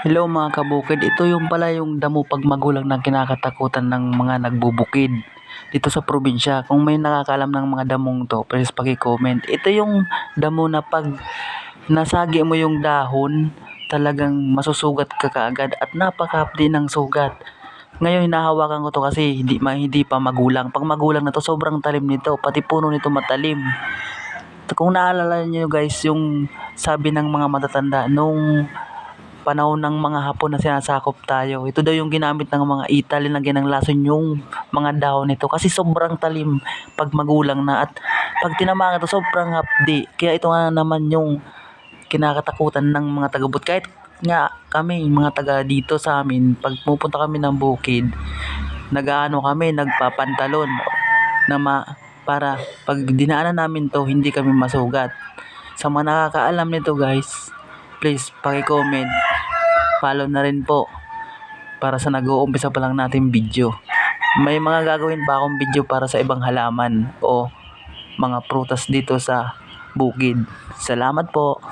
Hello mga kabukid, ito yung pala yung damo pag magulang na kinakatakutan ng mga nagbubukid dito sa probinsya. Kung may nakakaalam ng mga damong to, please paki-comment. Ito yung damo na pag nasagi mo yung dahon, talagang masusugat ka kaagad at napakapdi ng sugat. Ngayon hinahawakan ko to kasi hindi pa magulang. Pag magulang na to, sobrang talim nito, pati puno nito matalim. Kung naalala niyo guys, yung sabi ng mga matatanda nung panahon ng mga Hapon na sinasakop tayo. Ito daw yung ginamit ng mga Italy na ginanglason yung mga dahon nito kasi sobrang talim pag magulang na at pag tinamaan ito sobrang hapdi. Kaya ito nga naman yung kinakatakutan ng mga taga-bukid. Kahit nga kami, mga taga dito sa amin, pag pupunta kami ng bukid, nag-aano kami, nagpapantalon na para pag dinaanan namin to, hindi kami masugat. Sa mga nakakaalam nito guys, please paki-comment, follow na rin po para sa nag-uumpisa pa lang natin video. May mga gagawin pa akong video para sa ibang halaman o mga prutas dito sa bukid. Salamat po.